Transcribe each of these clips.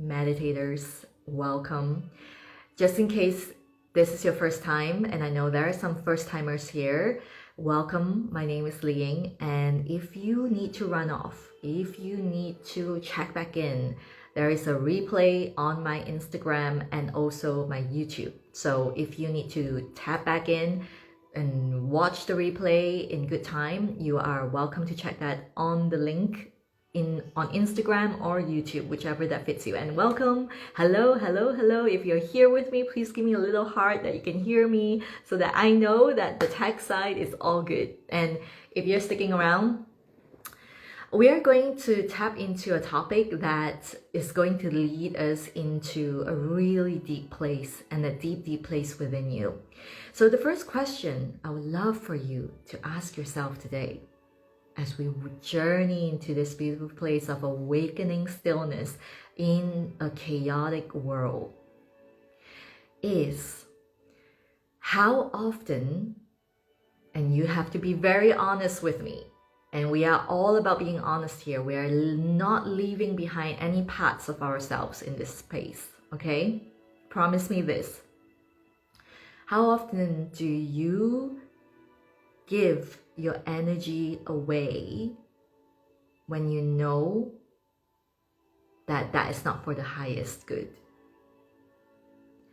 meditators, welcome. Just in case this is your first time, and I know there are some first timers here, welcome. My name is Liying, and if you need to run off, if you need to check back in, there is a replay on my Instagram and also my YouTube. So if you need to tap back in and watch the replay in good time, you are welcome to check that on the link on Instagram or YouTube, whichever that fits you. And welcome, hello. If you're here with me, please give me a little heart that you can hear me so that I know that the tech side is all good. And if you're sticking around, we are going to tap into a topic that is going to lead us into a really deep place and a deep place within you. So the first question I would love for you to ask yourself today, as we journey into this beautiful place of awakening stillness in a chaotic world, is how often, and you have to be very honest with me, and we are all about being honest here. We are not leaving behind any parts of ourselves in this space, okay? Promise me this. How often do you give your energy away when you know that that is not for the highest good?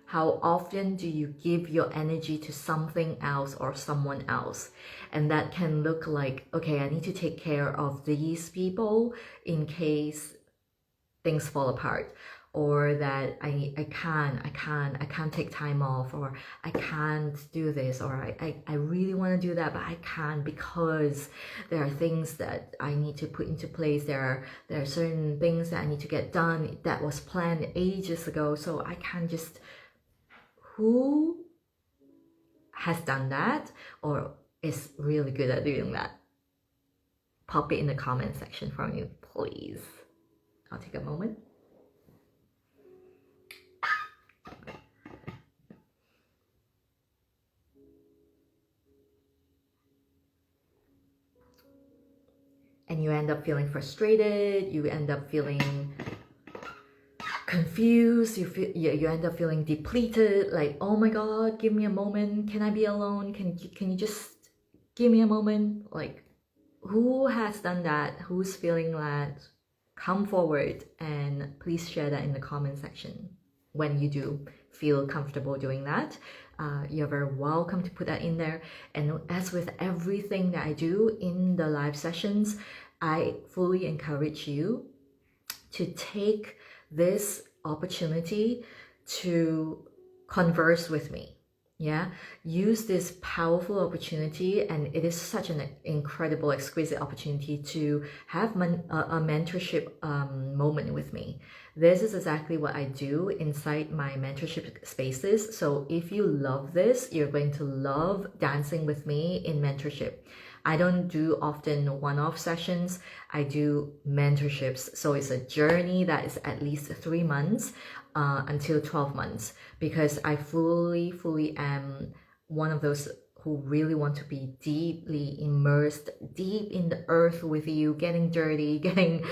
How often do you give your energy to something else or someone else? And that can look like, okay, I need to take care of these people in case things fall apart, or that I can't take time off, or I can't do this, or I really want to do that, but I can't because there are things that I need to put into place. There are certain things that I need to get done that was planned ages ago, so I can't just... Who has done that or is really good at doing that? Pop it in the comment section for me, please. I'll take a moment. And you end up feeling frustrated, you end up feeling confused, you end up feeling depleted, like, oh my god, give me a moment, can I be alone, can you just give me a moment? Like, who has done that? Who's feeling that? Come forward and please share that in the comment section. When you do feel comfortable doing that, you're very welcome to put that in there. And as with everything that I do in the live sessions, I fully encourage you to take this opportunity to converse with me. Yeah, use this powerful opportunity, and it is such an incredible, exquisite opportunity to have a mentorship moment with me. This is exactly what I do inside my mentorship spaces. So if you love this, you're going to love dancing with me in mentorship. I don't do often one-off sessions. I do mentorships. So it's a journey that is at least 3 months until 12 months, because I fully am one of those who really want to be deeply immersed, deep in the earth with you, getting dirty, getting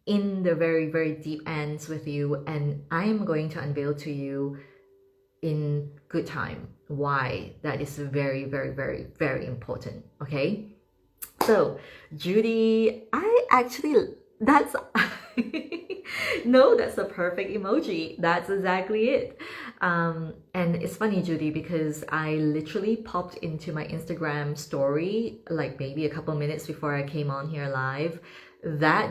in the very deep ends with you. And I am going to unveil to you in good time why that is very important. Okay, so Judy, that's no, that's the perfect emoji. That's exactly it. And it's funny, Judy, because I literally popped into my Instagram story like maybe a couple minutes before I came on here live, that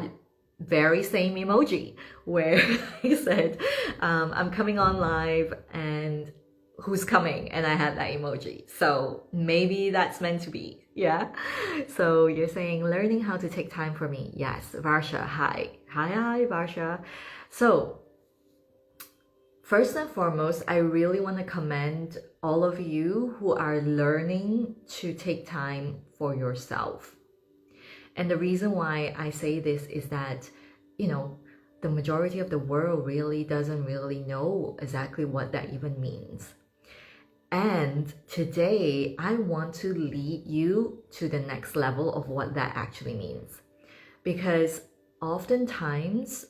very same emoji where he said, I'm coming on live and who's coming, and I had that emoji. So maybe that's meant to be. Yeah. So you're saying learning how to take time for me. Yes, Varsha, hi Varsha. So first and foremost, I really want to commend all of you who are learning to take time for yourself. And the reason why I say this is that, you know, the majority of the world really doesn't really know exactly what that even means. And today, I want to lead you to the next level of what that actually means. Because oftentimes,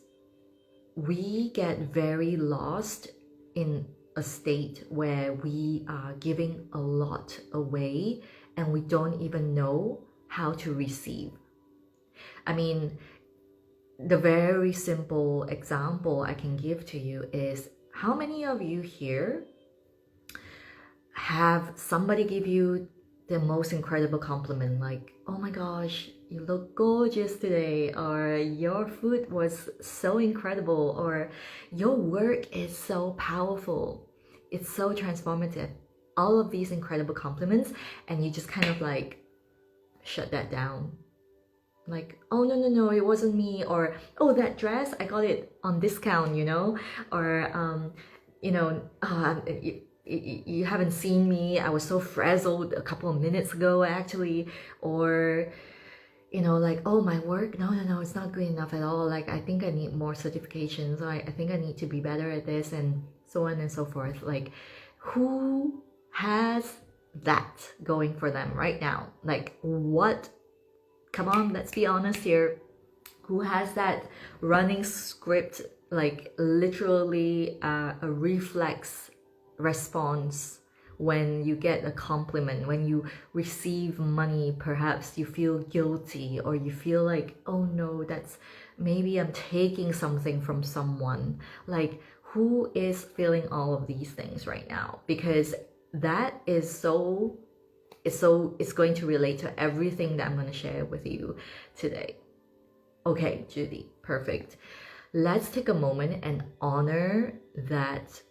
we get very lost in a state where we are giving a lot away and we don't even know how to receive. I mean, the very simple example I can give to you is, how many of you here have somebody give you the most incredible compliment, like, oh my gosh, you look gorgeous today, or your food was so incredible, or your work is so powerful, it's so transformative, all of these incredible compliments, and you just kind of like shut that down, like, oh no, it wasn't me, or oh, that dress, I got it on discount, or you haven't seen me, I was so frazzled a couple of minutes ago actually, or like, oh, my work, no, it's not good enough at all, like, I think I need more certifications, or I think I need to be better at this, and so on and so forth. Like, who has that going for them right now? Like, what? Come on, let's be honest here. Who has that running script, like literally a reflex response when you get a compliment, when you receive money, perhaps you feel guilty, or you feel like, oh no, that's maybe I'm taking something from someone. Like, who is feeling all of these things right now? Because that is it's going to relate to everything that I'm going to share with you today. Okay, Judy, perfect. Let's take a moment and honor that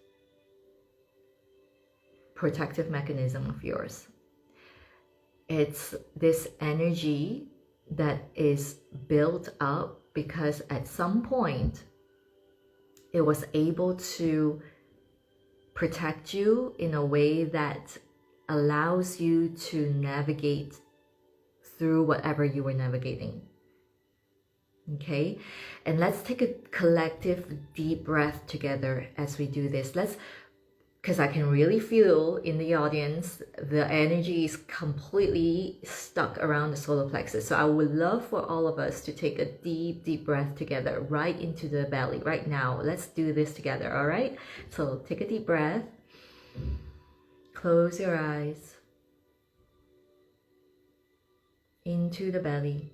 protective mechanism of yours. It's this energy that is built up because at some point it was able to protect you in a way that allows you to navigate through whatever you were navigating. Okay, and let's take a collective deep breath together as we do this. Because I can really feel in the audience, the energy is completely stuck around the solar plexus. So I would love for all of us to take a deep breath together, right into the belly right now. Let's do this together, all right? So take a deep breath. Close your eyes. Into the belly.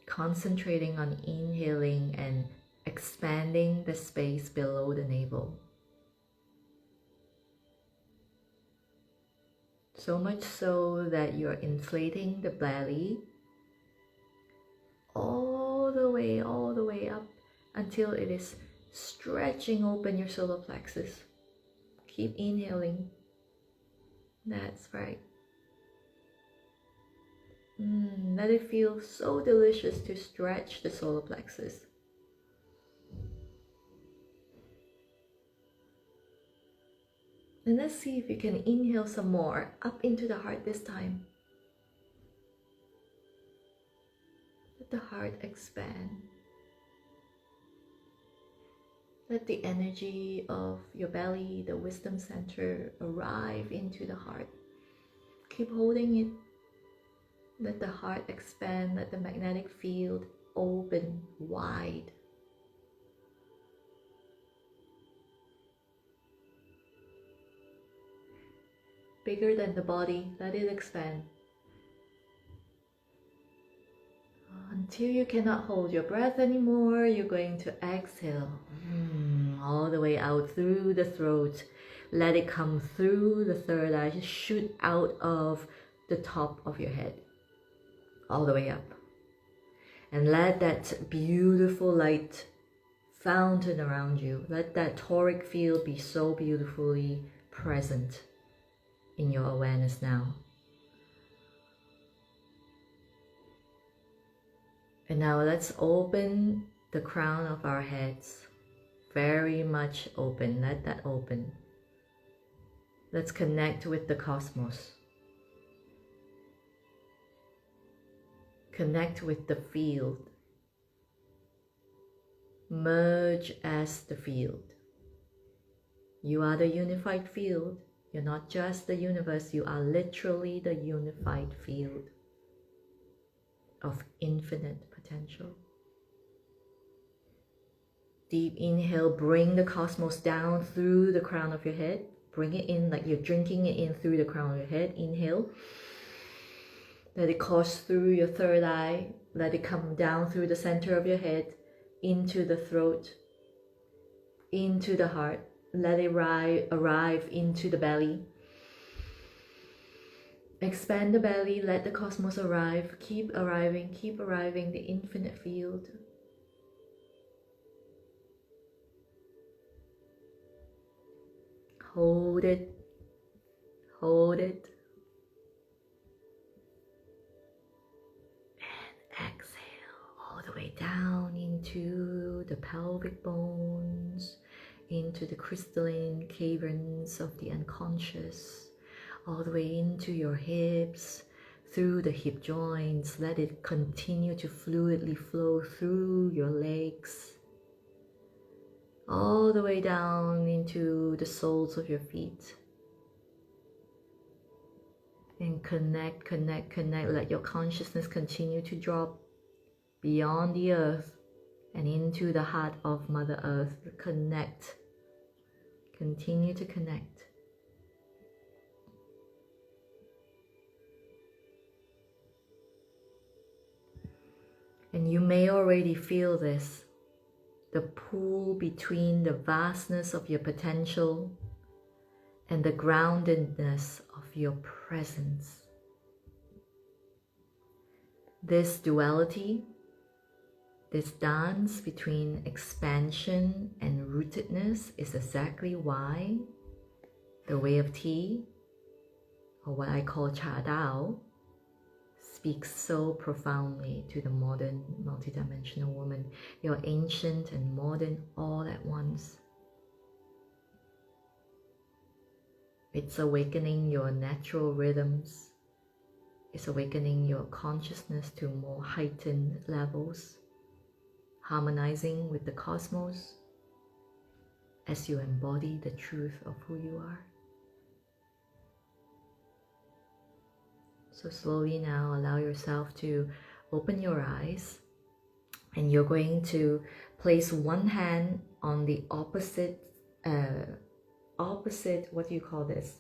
Concentrating on inhaling and expanding the space below the navel. So much so that you're inflating the belly all the way up until it is stretching open your solar plexus. Keep inhaling. That's right. Let it feel so delicious to stretch the solar plexus. And let's see if you can inhale some more up into the heart this time. Let the heart expand. Let the energy of your belly, the wisdom center, arrive into the heart. Keep holding it. Let the heart expand. Let the magnetic field open wide. Bigger than the body, let it expand. Until you cannot hold your breath anymore, you're going to exhale all the way out through the throat. Let it come through the third eye, just shoot out of the top of your head, all the way up. And let that beautiful light fountain around you, let that toric field be so beautifully present in your awareness now. And now let's open the crown of our heads, very much open. Let that open. Let's connect with the cosmos. Connect with the field. Merge as the field. You are the unified field. You're not just the universe, you are literally the unified field of infinite potential. Deep inhale, bring the cosmos down through the crown of your head. Bring it in like you're drinking it in through the crown of your head. Inhale. Let it course through your third eye. Let it come down through the center of your head, into the throat, into the heart. Let it arrive into the belly. Expand the belly, let the cosmos arrive. Keep arriving, the infinite field. Hold it, hold it. And exhale all the way down into the pelvic bones, into the crystalline caverns of the unconscious, all the way into your hips, through the hip joints. Let it continue to fluidly flow through your legs, all the way down into the soles of your feet. And connect. Let your consciousness continue to drop beyond the earth and into the heart of Mother Earth. Connect. Continue to connect. And you may already feel this, the pull between the vastness of your potential and the groundedness of your presence. This duality, this dance between expansion and rootedness is exactly why the way of tea, or what I call Cha Dao, speaks so profoundly to the modern multidimensional woman. You're ancient and modern all at once. It's awakening your natural rhythms. It's awakening your consciousness to more heightened levels, harmonizing with the cosmos as you embody the truth of who you are. So slowly now allow yourself to open your eyes, and you're going to place one hand on the opposite, what do you call this?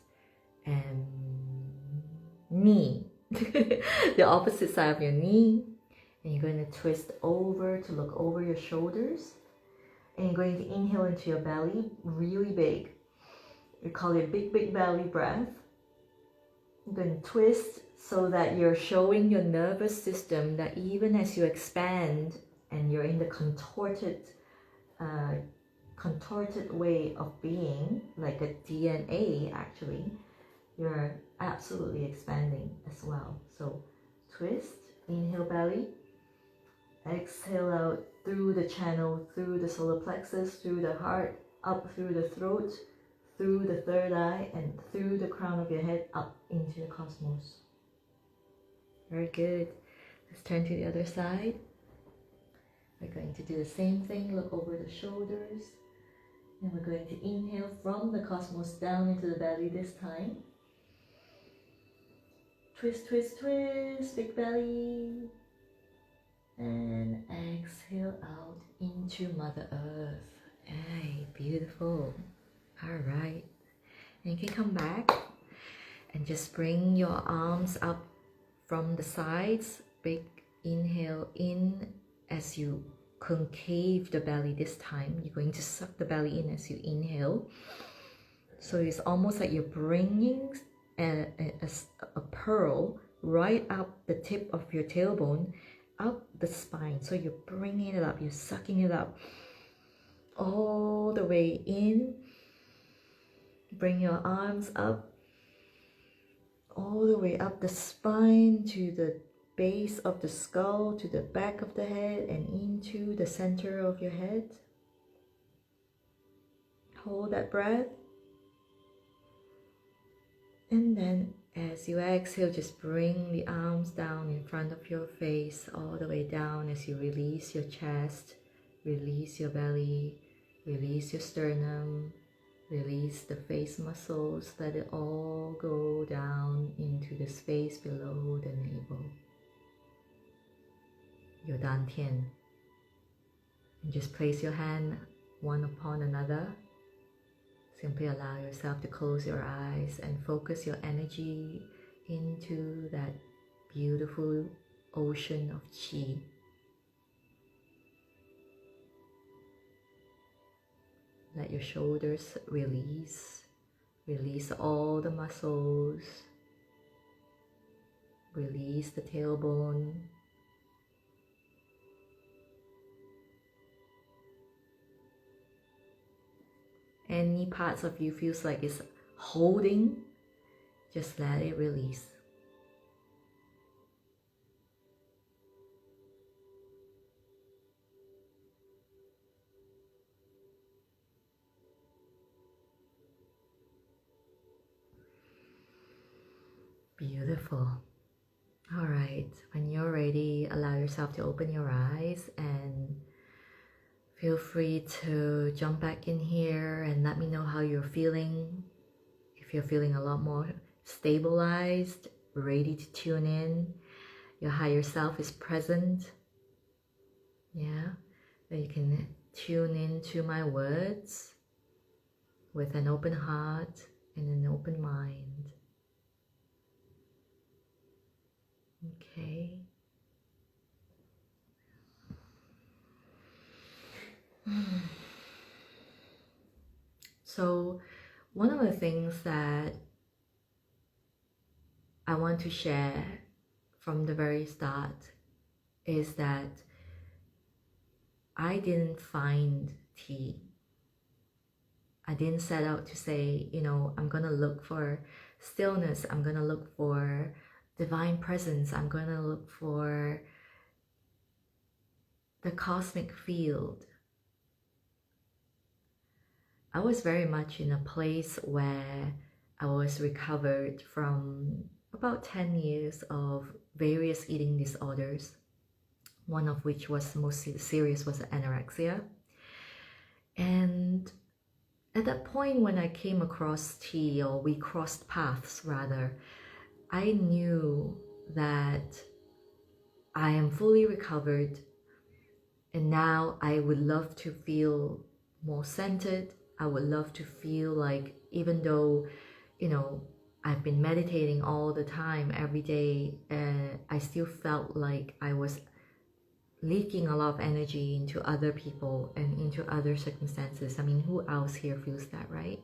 Knee. The opposite side of your knee. And you're going to twist over to look over your shoulders. And you're going to inhale into your belly really big. We call it big belly breath. You're going to twist so that you're showing your nervous system that even as you expand and you're in the contorted way of being, like a DNA actually, you're absolutely expanding as well. So twist, inhale belly, exhale out through the channel, through the solar plexus, through the heart, up through the throat, through the third eye, and through the crown of your head, up into the cosmos. Very good. Let's turn to the other side. We're going to do the same thing. Look over the shoulders. And we're going to inhale from the cosmos down into the belly this time. Twist, big belly. And exhale out into Mother Earth. Hey, beautiful. All right. And you can come back and just bring your arms up from the sides. Big inhale in as you concave the belly this time. You're going to suck the belly in as you inhale. So it's almost like you're bringing a pearl right up the tip of your tailbone, up the spine. So you're bringing it up, you're sucking it up all the way in. Bring your arms up, all the way up the spine to the base of the skull, to the back of the head, and into the center of your head. Hold that breath. And then as you exhale, just bring the arms down in front of your face, all the way down as you release your chest, release your belly, release your sternum, release the face muscles. Let it all go down into the space below the navel, your dantian. And just place your hand one upon another. Simply allow yourself to close your eyes and focus your energy into that beautiful ocean of chi. Let your shoulders release. Release all the muscles. Release the tailbone. Any parts of you feels like it's holding, just let it release. Beautiful. All right, when you're ready, allow yourself to open your eyes and feel free to jump back in here and let me know how you're feeling. If you're feeling a lot more stabilized, ready to tune in, your higher self is present. Yeah, then you can tune into my words with an open heart and an open mind. Okay. So one of the things that I want to share from the very start is that I didn't find tea. I didn't set out to say, I'm gonna look for stillness, I'm gonna look for divine presence, I'm gonna look for the cosmic field. I was very much in a place where I was recovered from about 10 years of various eating disorders, one of which was most serious was anorexia. And at that point when I came across tea, or we crossed paths rather, I knew that I am fully recovered, and now I would love to feel more centered. I would love to feel like, even though, I've been meditating all the time, every day, I still felt like I was leaking a lot of energy into other people and into other circumstances. I mean, who else here feels that, right?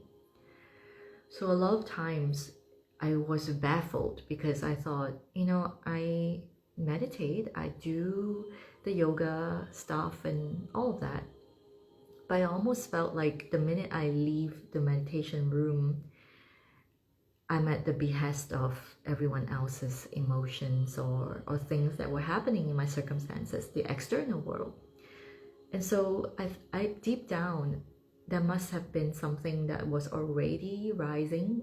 So a lot of times I was baffled because I thought, I meditate, I do the yoga stuff and all of that. But I almost felt like the minute I leave the meditation room, I'm at the behest of everyone else's emotions or things that were happening in my circumstances, the external world. And so I deep down, there must have been something that was already rising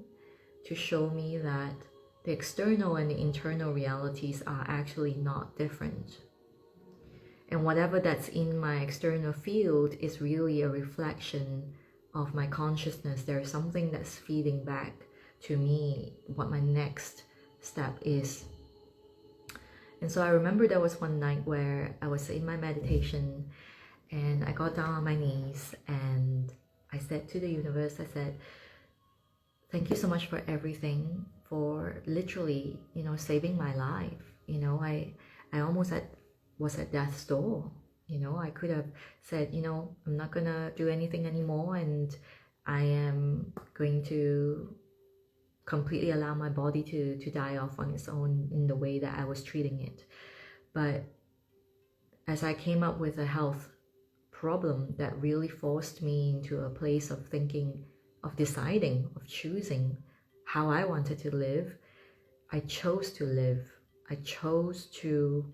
to show me that the external and the internal realities are actually not different. And whatever that's in my external field is really a reflection of my consciousness. There is something that's feeding back to me what my next step is. And so I remember there was one night where I was in my meditation and I got down on my knees and I said to the universe, I said, thank you so much for everything, for literally, saving my life. I almost was at death's door. I could have said, I'm not gonna do anything anymore, and I am going to completely allow my body to die off on its own in the way that I was treating it. But as I came up with a health problem that really forced me into a place of thinking, of deciding, of choosing how I wanted to live, I chose to live. I chose to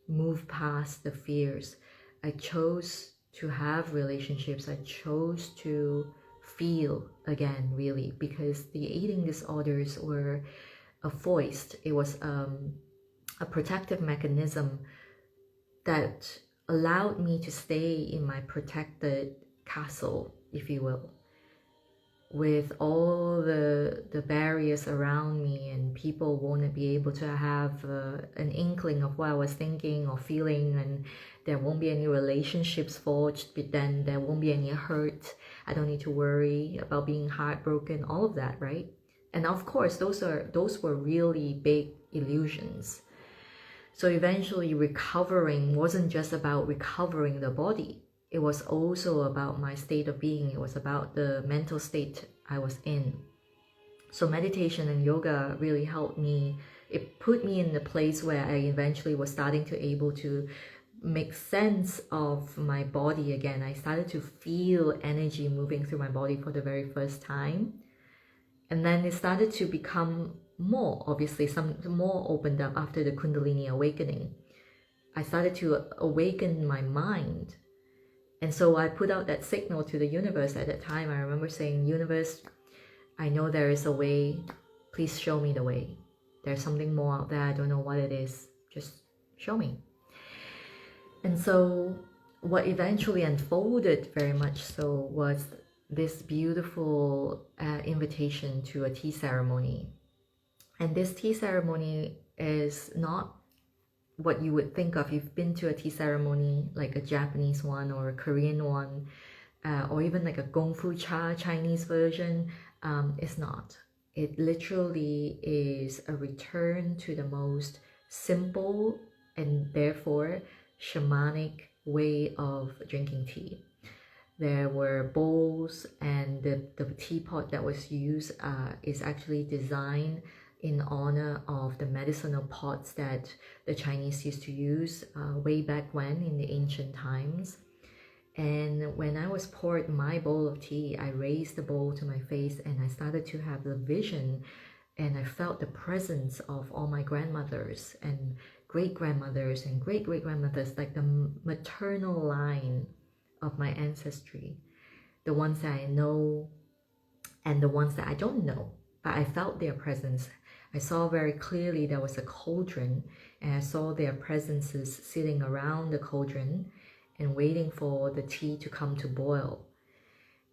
move past the fears. I chose to have relationships. I chose to feel again, really, because the eating disorders were a foist. It was a protective mechanism that allowed me to stay in my protected castle, if you will. with all the barriers around me, and people won't be able to have an inkling of what I was thinking or feeling, and there won't be any relationships forged, but then there won't be any hurt. I don't need to worry about being heartbroken, all of that, right? And of course, those were really big illusions. So eventually recovering wasn't just about recovering the body. It was also about my state of being. It was about the mental state I was in. So meditation and yoga really helped me. It put me in the place where I eventually was starting to able to make sense of my body again. I started to feel energy moving through my body for the very first time. And then it started to become more, obviously, some more opened up after the Kundalini awakening. I started to awaken my mind. And so I put out that signal to the universe at that time. I remember saying, universe, I know there is a way. Please show me the way. There's something more out there. I don't know what it is. Just show me. And so what eventually unfolded very much so was this beautiful invitation to a tea ceremony. And this tea ceremony is not what you would think of. You've been to a tea ceremony, like a Japanese one or a Korean one, or even like a Gong Fu Cha Chinese version. It's not. It literally is a return to the most simple and therefore shamanic way of drinking tea. There were bowls, and the teapot that was used is actually designed in honor of the medicinal pots that the Chinese used to use way back when in the ancient times. And when I was poured my bowl of tea, I raised the bowl to my face and I started to have the vision, and I felt the presence of all my grandmothers and great-grandmothers and great-great-grandmothers, like the maternal line of my ancestry, the ones that I know and the ones that I don't know, but I felt their presence. I saw very clearly there was a cauldron, and I saw their presences sitting around the cauldron and waiting for the tea to come to boil.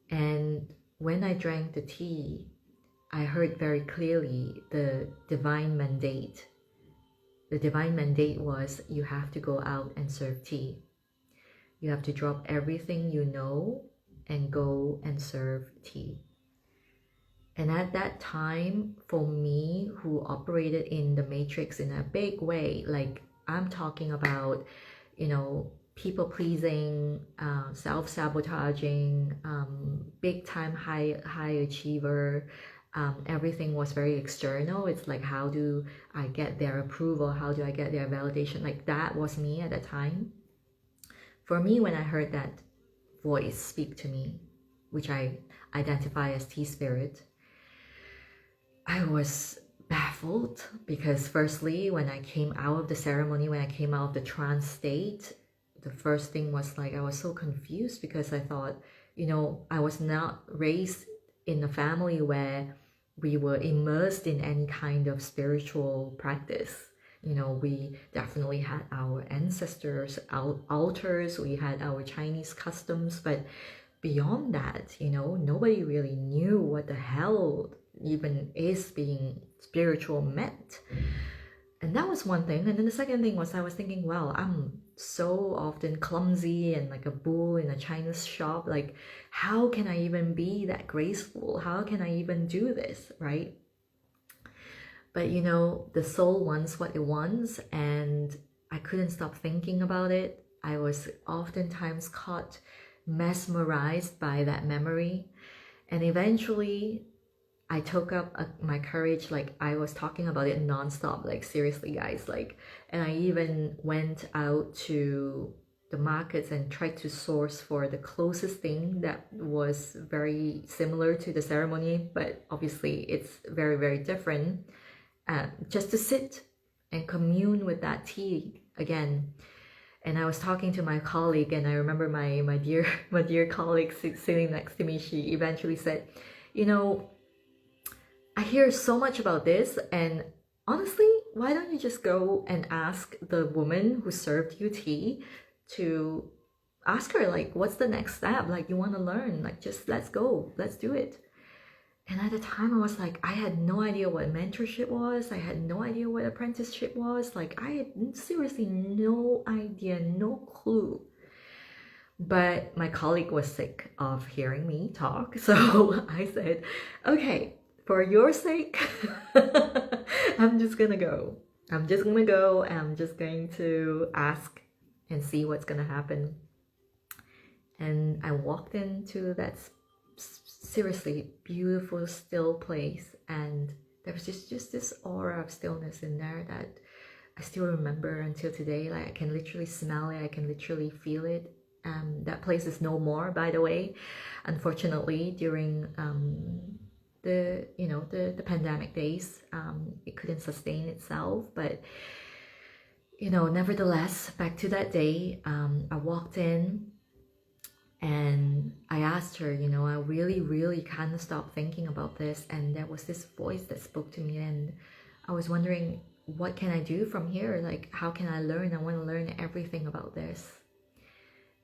And when I drank the tea, I heard very clearly the divine mandate. The divine mandate was, you have to go out and serve tea. You have to drop everything you know and go and serve tea. And at that time, for me, who operated in the matrix in a big way, like I'm talking about, people pleasing, self-sabotaging, big time high achiever. Everything was very external. It's like, how do I get their approval? How do I get their validation? Like that was me at that time. For me, when I heard that voice speak to me, which I identify as tea spirit, I was baffled because firstly, when I came out of the ceremony, when I came out of the trance state, the first thing was like, I was so confused because I thought, I was not raised in a family where we were immersed in any kind of spiritual practice. We definitely had our ancestors, our altars, we had our Chinese customs, but beyond that, nobody really knew what the hell even is being spiritual meant. And that was one thing. And then the second thing was I was thinking, well, I'm so often clumsy and like a bull in a Chinese shop. Like, how can I even be that graceful? How can I even do this, right? But the soul wants what it wants, and I couldn't stop thinking about it. I was oftentimes caught, mesmerized by that memory. And eventually I took up my courage, like I was talking about it nonstop, like seriously guys, like, and I even went out to the markets and tried to source for the closest thing that was very similar to the ceremony, but obviously it's very, very different, just to sit and commune with that tea again. And I was talking to my colleague, and I remember my dear colleague sitting next to me, she eventually said, I hear so much about this, and honestly, why don't you just go and ask the woman who served you tea to ask her, like, what's the next step? Like, you want to learn, like, just let's go, let's do it. And at the time, I was like, I had no idea what mentorship was. I had no idea what apprenticeship was. Like, I had seriously no idea, no clue. But my colleague was sick of hearing me talk. So I said, okay, for your sake, I'm just gonna go. I'm just gonna go. I'm just going to ask and see what's gonna happen. And I walked into that seriously beautiful, still place, and there was just this aura of stillness in there that I still remember until today. Like, I can literally smell it, I can literally feel it. That place is no more, by the way, unfortunately. During the pandemic days, it couldn't sustain itself. But nevertheless, back to that day, I walked in and I asked her, I really, really can't stop thinking about this. And there was this voice that spoke to me, and I was wondering, what can I do from here? Like, how can I learn? I want to learn everything about this.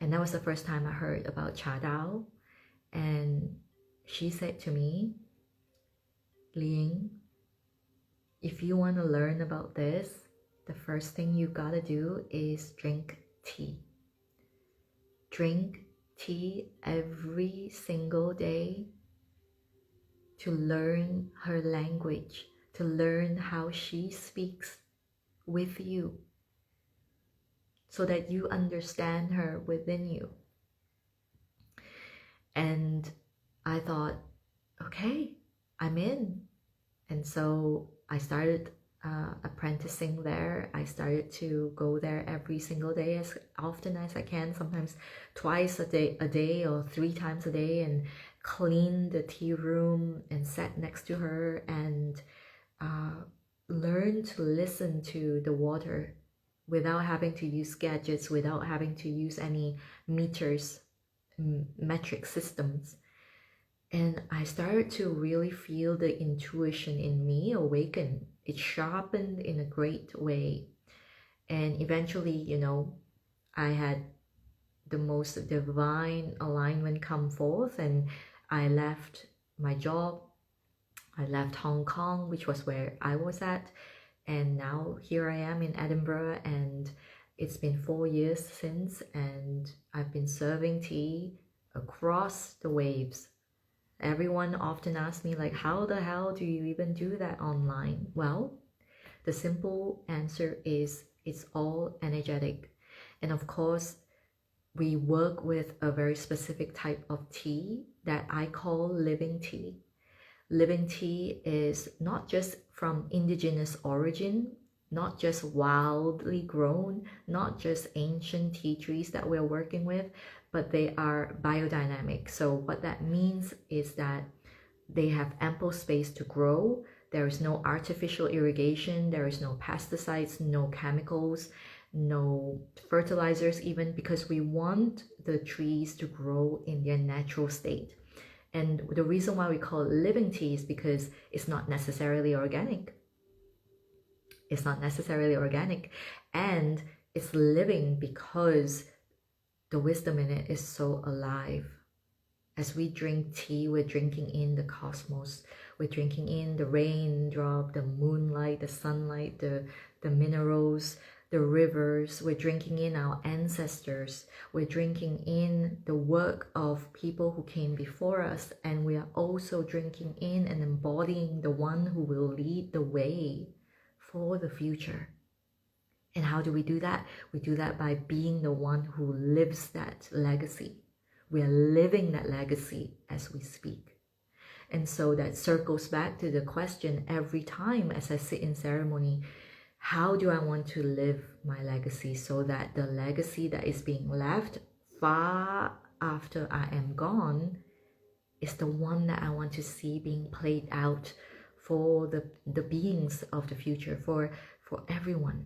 And that was the first time I heard about Cha Dao. And she said to me, Ling, if you want to learn about this, the first thing you gotta do is drink tea. Drink tea every single day to learn her language, to learn how she speaks with you, so that you understand her within you. And I thought, okay, I'm in. And so I started apprenticing there. I started to go there every single day, as often as I can, sometimes twice a day or 3 times a day, and clean the tea room and sat next to her and learn to listen to the water without having to use gadgets, without having to use any meters, metric systems. And I started to really feel the intuition in me awaken. It sharpened in a great way. And eventually, I had the most divine alignment come forth, and I left my job. I left Hong Kong, which was where I was at. And now here I am in Edinburgh, and it's been 4 years since, and I've been serving tea across the waves. Everyone often asks me, like, how the hell do you even do that online? Well, the simple answer is it's all energetic. And of course, we work with a very specific type of tea that I call living tea. Living tea is not just from indigenous origin, not just wildly grown, not just ancient tea trees that we're working with, but they are biodynamic. So what that means is that they have ample space to grow. There is no artificial irrigation, there is no pesticides, no chemicals, no fertilizers even, because we want the trees to grow in their natural state. And the reason why we call it living tea is because it's not necessarily organic. It's not necessarily organic, and it's living because the wisdom in it is so alive. As we drink tea, we're drinking in the cosmos. We're drinking in the raindrop, the moonlight, the sunlight, the minerals, the rivers. We're drinking in our ancestors. We're drinking in the work of people who came before us. And we are also drinking in and embodying the one who will lead the way for the future. And how do we do that? We do that by being the one who lives that legacy. We are living that legacy as we speak. And so that circles back to the question every time as I sit in ceremony, how do I want to live my legacy so that the legacy that is being left far after I am gone is the one that I want to see being played out for the beings of the future, for everyone.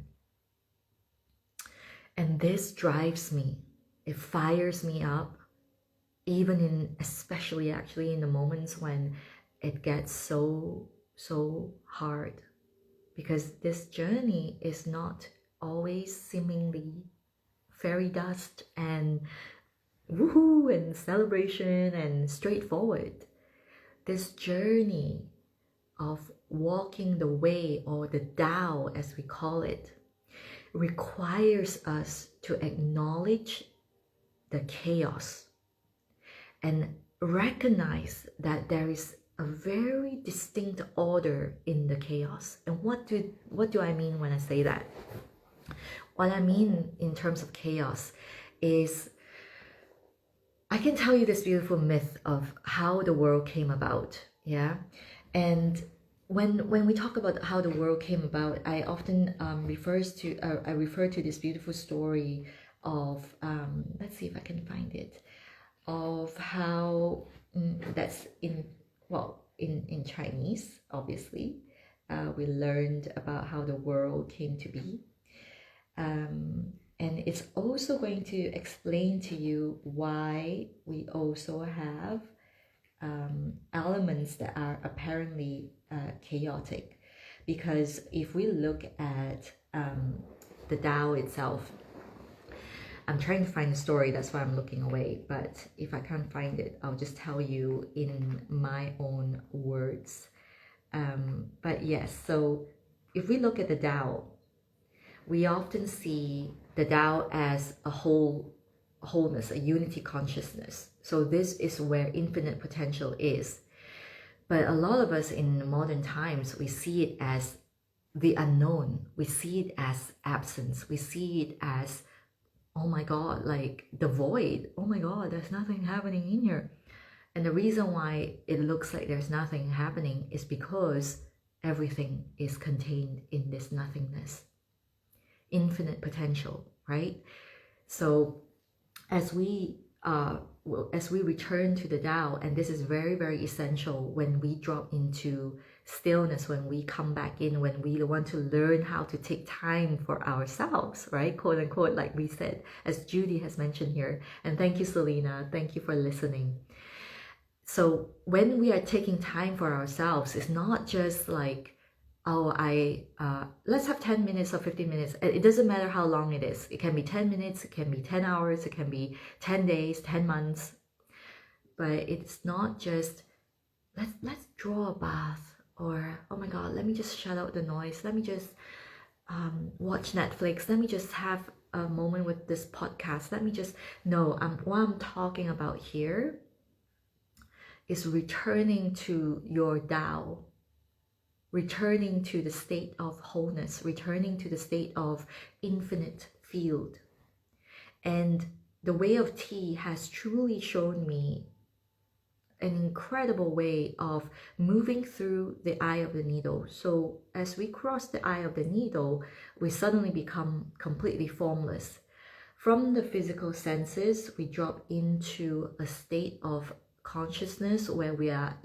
And this drives me. It fires me up, especially actually in the moments when it gets so hard, because this journey is not always seemingly fairy dust and woohoo and celebration and straightforward. this journey of walking the way, or the Tao as we call it, requires us to acknowledge the chaos and recognize that there is a very distinct order in the chaos. And what do I mean when I say that? What I mean in terms of chaos is, I can tell you this beautiful myth of how the world came about, yeah? And when we talk about how the world came about, I often refer to this beautiful story of, let's see if I can find it, of how, that's in Chinese, obviously. We learned about how the world came to be. And it's also going to explain to you why we also have elements that are apparently chaotic. Because if we look at the Tao itself, I'm trying to find the story, that's why I'm looking away, but if I can't find it, I'll just tell you in my own words. But yes, so if we look at the Tao, we often see the Tao as a wholeness, a unity consciousness. So this is where infinite potential is. But a lot of us in modern times, we see it as the unknown. We see it as absence. We see it as, oh my God, like the void. Oh my God, there's nothing happening in here. And the reason why it looks like there's nothing happening is because everything is contained in this nothingness. Infinite potential, right? So as we return to the Tao, and this is very, very essential when we drop into stillness, when we come back in, when we want to learn how to take time for ourselves, right? Quote unquote, like we said, as Judy has mentioned here. And thank you, Selena. Thank you for listening. So when we are taking time for ourselves, it's not just like, oh, let's have 10 minutes or 15 minutes. It doesn't matter how long it is. It can be 10 minutes, it can be 10 hours, it can be 10 days, 10 months. But it's not just, let's draw a bath, or, oh my God, let me just shut out the noise. Let me just watch Netflix. Let me just have a moment with this podcast. No, what I'm talking about here is returning to your Tao, returning to the state of wholeness, returning to the state of infinite field. And the way of tea has truly shown me an incredible way of moving through the eye of the needle. So as we cross the eye of the needle, we suddenly become completely formless. From the physical senses, we drop into a state of consciousness where we are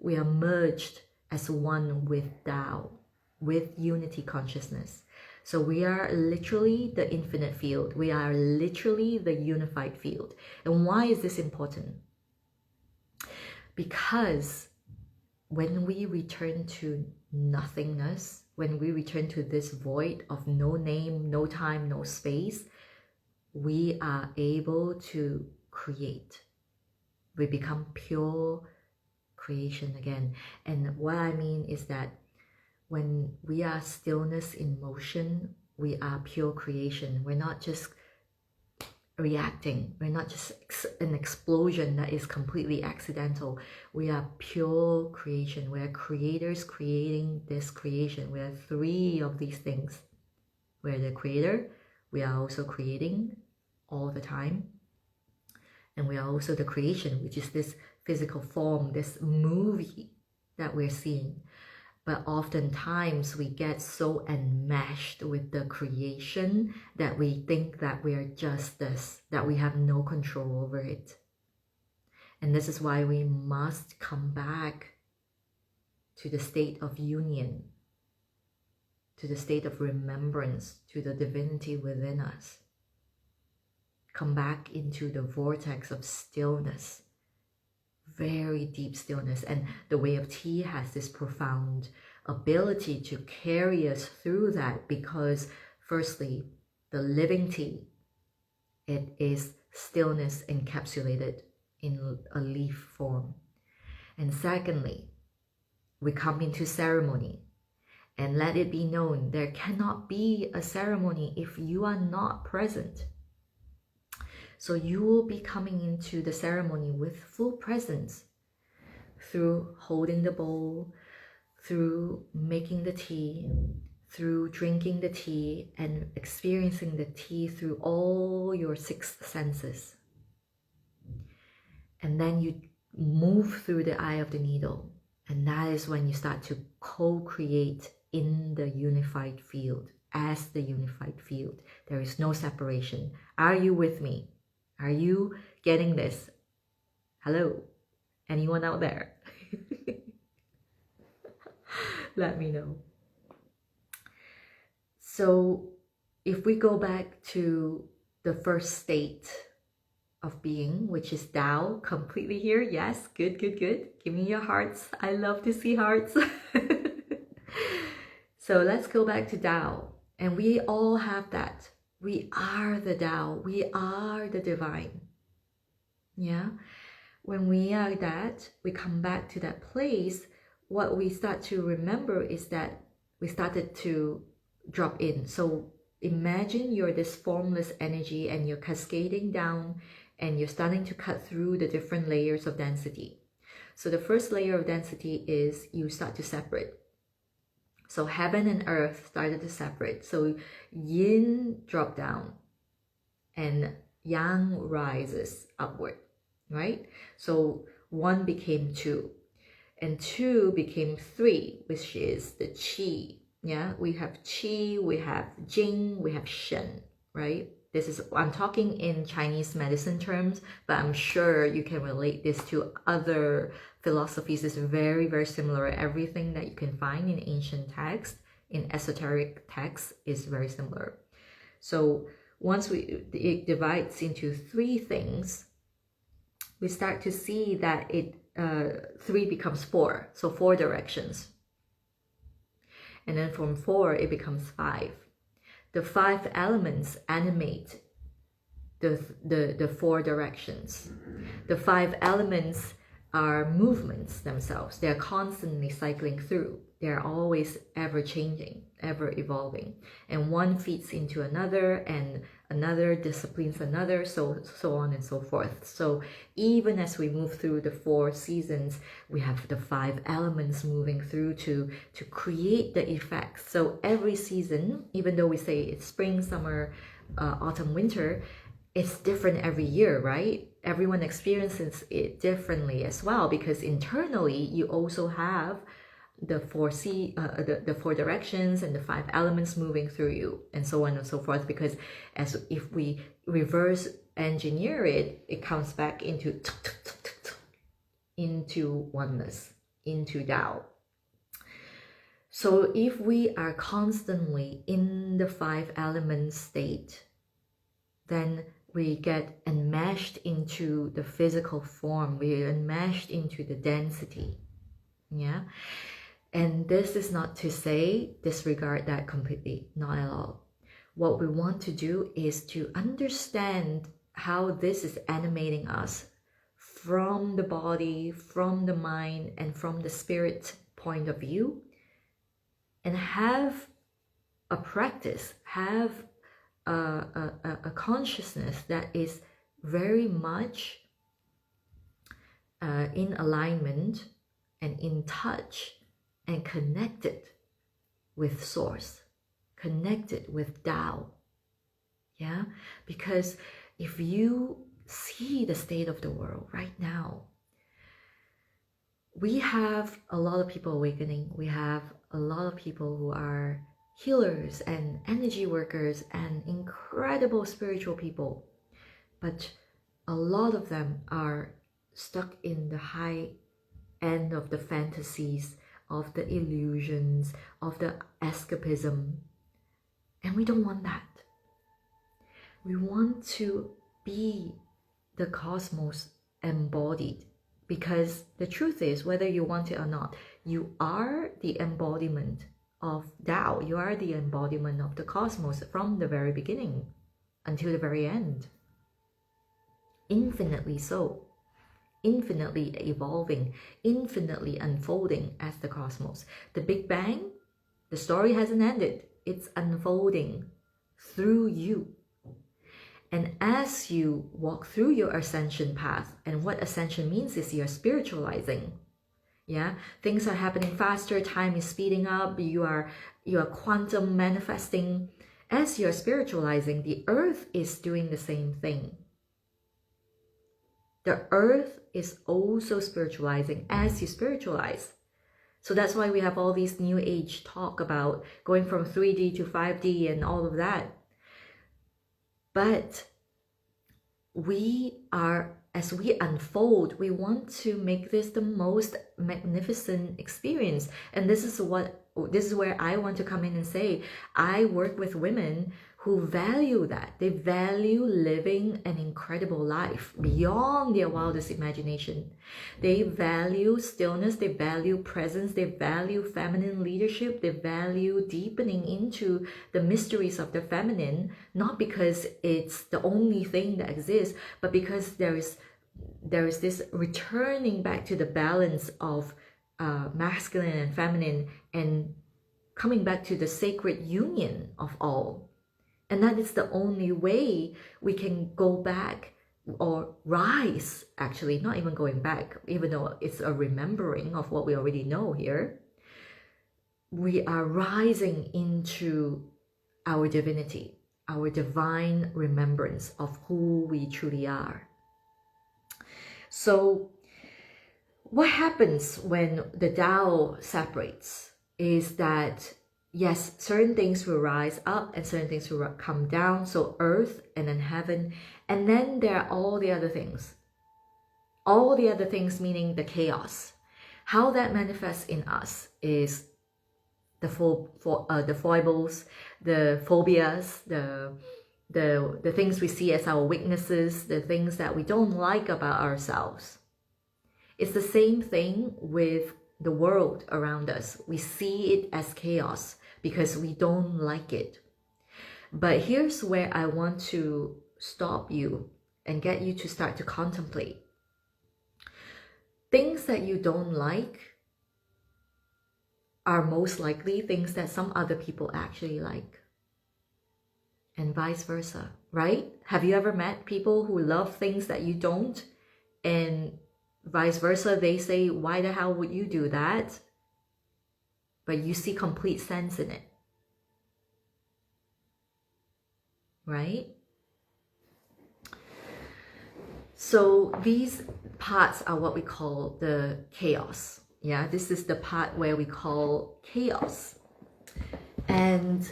merged as one with Tao, with unity consciousness. So we are literally the infinite field. We are literally the unified field. And why is this important? Because when we return to nothingness, when we return to this void of no name, no time, no space, we are able to create. We become pure creation again. And what I mean is that when we are stillness in motion, we are pure creation. We're not just reacting. We're not just an explosion that is completely accidental. We are pure creation. We're creators creating this creation. We are three of these things. We're the creator. We are also creating all the time. And we are also the creation, which is this physical form, this movie that we're seeing. But oftentimes we get so enmeshed with the creation that we think that we are just this, that we have no control over it. And this is why we must come back to the state of union, to the state of remembrance, to the divinity within us. Come back into the vortex of stillness, very deep stillness. And the way of tea has this profound ability to carry us through that, because firstly, the living tea, it is stillness encapsulated in a leaf form. And secondly, we come into ceremony. And let it be known, there cannot be a ceremony if you are not present. So you will be coming into the ceremony with full presence through holding the bowl, through making the tea, through drinking the tea, and experiencing the tea through all your 6 senses. And then you move through the eye of the needle. And that is when you start to co-create in the unified field, as the unified field. There is no separation. Are you with me? Are you getting this? Hello? Anyone out there? Let me know. So if we go back to the first state of being, which is Tao, completely here. Yes, good, good, good. Give me your hearts. I love to see hearts. So let's go back to Tao. And we all have that. We are the Tao. We are the divine. Yeah. When we are that, we come back to that place. What we start to remember is that we started to drop in. So imagine you're this formless energy and you're cascading down and you're starting to cut through the different layers of density. So the first layer of density is you start to separate. So heaven and earth started to separate. So yin dropped down and yang rises upward, right? So 1 became 2 and 2 became 3, which is the qi. Yeah, we have qi, we have jing, we have shen, right? This is, I'm talking in Chinese medicine terms, but I'm sure you can relate this to other philosophies. It's very, very similar. Everything that you can find in ancient texts, in esoteric texts, is very similar. So once it divides into 3 things, we start to see that 3 becomes 4. So 4 directions. And then from 4, it becomes 5. The 5 elements animate the 4 directions. The 5 elements are movements themselves. They're constantly cycling through. They're always ever changing, ever evolving. And one feeds into another, and another disciplines another, so on and so forth. So even as we move through the 4 seasons, we have the 5 elements moving through to create the effects. So every season, even though we say it's spring, summer, autumn, winter, it's different every year, right? Everyone experiences it differently as well, because internally you also have the 4 directions and the 5 elements moving through you, and so on and so forth. Because as if we reverse engineer it, it comes back into oneness, into Tao. So if we are constantly in the 5 element state, then we get enmeshed into the physical form, we are enmeshed into the density. Yeah. And this is not to say disregard that completely, not at all. What we want to do is to understand how this is animating us from the body, from the mind, and from the spirit point of view, and have a practice, have a consciousness that is very much in alignment and in touch and connected with Source, connected with Tao. Yeah, because if you see the state of the world right now, we have a lot of people awakening. We have a lot of people who are healers and energy workers and incredible spiritual people. But a lot of them are stuck in the high end of the fantasies, of the illusions, of the escapism. And we don't want that. We want to be the cosmos embodied, because the truth is, whether you want it or not, you are the embodiment of Tao. You are the embodiment of the cosmos from the very beginning until the very end. Infinitely so. infinitely evolving, infinitely unfolding as the cosmos. The Big Bang, the story hasn't ended. It's unfolding through you. And as you walk through your ascension path, and what ascension means is you're spiritualizing. Yeah, things are happening faster, time is speeding up, you are quantum manifesting. As you're spiritualizing, the earth is doing the same thing. The earth is also spiritualizing as you spiritualize. So that's why we have all these new age talk about going from 3D to 5D and all of that. But we are, as we unfold, we want to make this the most magnificent experience. And this is where I want to come in and say, I work with women who value that. They value living an incredible life beyond their wildest imagination. They value stillness, they value presence, they value feminine leadership, they value deepening into the mysteries of the feminine, not because it's the only thing that exists, but because there is this returning back to the balance of masculine and feminine, and coming back to the sacred union of all. And that is the only way we can go back or rise, actually, not even going back, even though it's a remembering of what we already know here. We are rising into our divinity, our divine remembrance of who we truly are. So what happens when the Tao separates is that, yes, certain things will rise up and certain things will come down. So earth and then heaven. And then there are all the other things. All the other things meaning the chaos. How that manifests in us is the foibles, the phobias, the things we see as our weaknesses, the things that we don't like about ourselves. It's the same thing with the world around us. We see it as chaos because we don't like it. But here's where I want to stop you and get you to start to contemplate. Things that you don't like are most likely things that some other people actually like. And vice versa, right? Have you ever met people who love things that you don't, and vice versa, they say, why the hell would you do that? But you see complete sense in it. Right? So these parts are what we call the chaos. Yeah, this is the part where we call chaos. And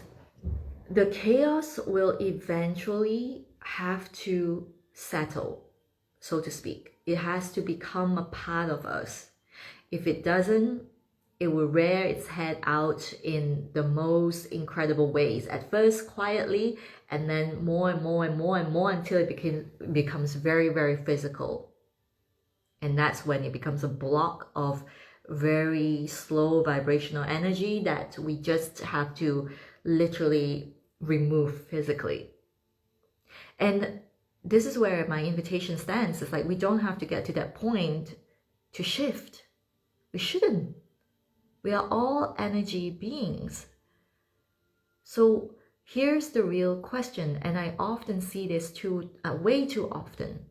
the chaos will eventually have to settle, so to speak. It has to become a part of us. If it doesn't, it will rear its head out in the most incredible ways. At first, quietly, and then more and more and more and more until it becomes very, very physical. And that's when it becomes a block of very slow vibrational energy that we just have to literally remove physically. And this is where my invitation stands. It's like we don't have to get to that point to shift. We shouldn't. We are all energy beings. So here's the real question, and I often see this way too often.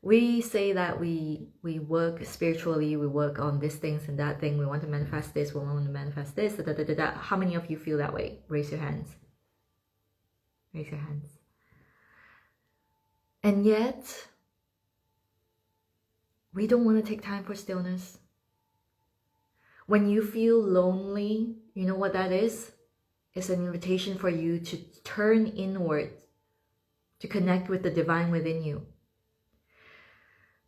We say that we work spiritually, we work on these things and that thing, we want to manifest this, we want to manifest this, da, da, da, da, da. How many of you feel that way? Raise your hands. Raise your hands. And yet, we don't want to take time for stillness. When you feel lonely, you know what that is? It's an invitation for you to turn inward, to connect with the divine within you.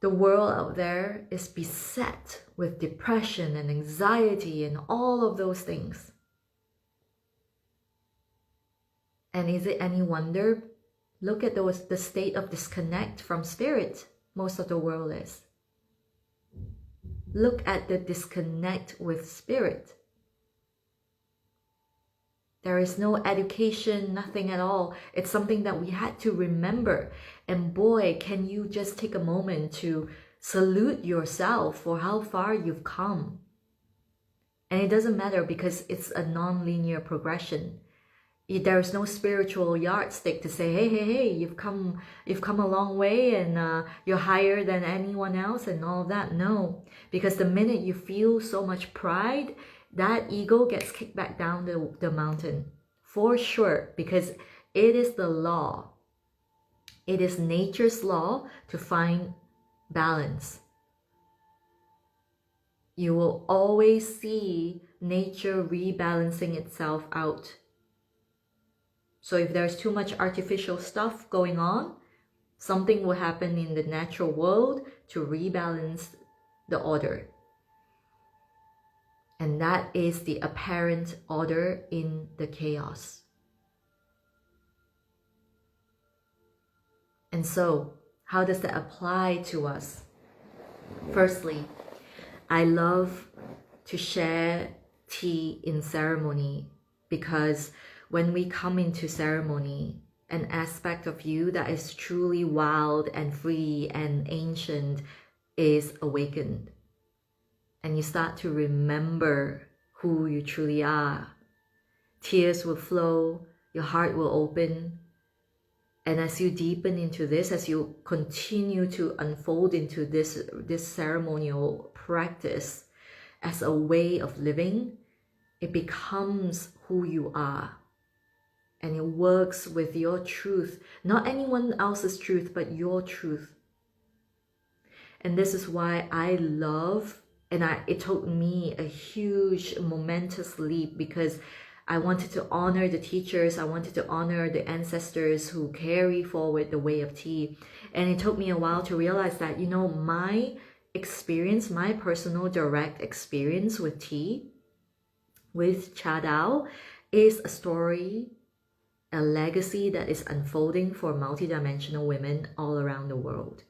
The world out there is beset with depression and anxiety and all of those things. And is it any wonder? Look at the state of disconnect from spirit most of the world is. Look at the disconnect with spirit. There is no education, nothing at all. It's something that we had to remember. And boy, can you just take a moment to salute yourself for how far you've come. And it doesn't matter because it's a non-linear progression. There's no spiritual yardstick to say, hey, you've come a long way, and you're higher than anyone else and all of that. No, because the minute you feel so much pride, that ego gets kicked back down the mountain for sure, because it is the law. It is nature's law to find balance. You will always see nature rebalancing itself out. So if there's too much artificial stuff going on, something will happen in the natural world to rebalance the order. And that is the apparent order in the chaos. And so, how does that apply to us? Firstly, I love to share tea in ceremony, because when we come into ceremony, an aspect of you that is truly wild and free and ancient is awakened. And you start to remember who you truly are. Tears will flow, your heart will open. And as you deepen into this, as you continue to unfold into this ceremonial practice as a way of living, it becomes who you are. And it works with your truth, not anyone else's truth, but your truth. And this is why I love, and it took me a huge momentous leap, because I wanted to honor the teachers, I wanted to honor the ancestors who carry forward the way of tea. And it took me a while to realize that, my experience, my personal direct experience with tea, with Cha Dao, is a story, a legacy that is unfolding for multidimensional women all around the world.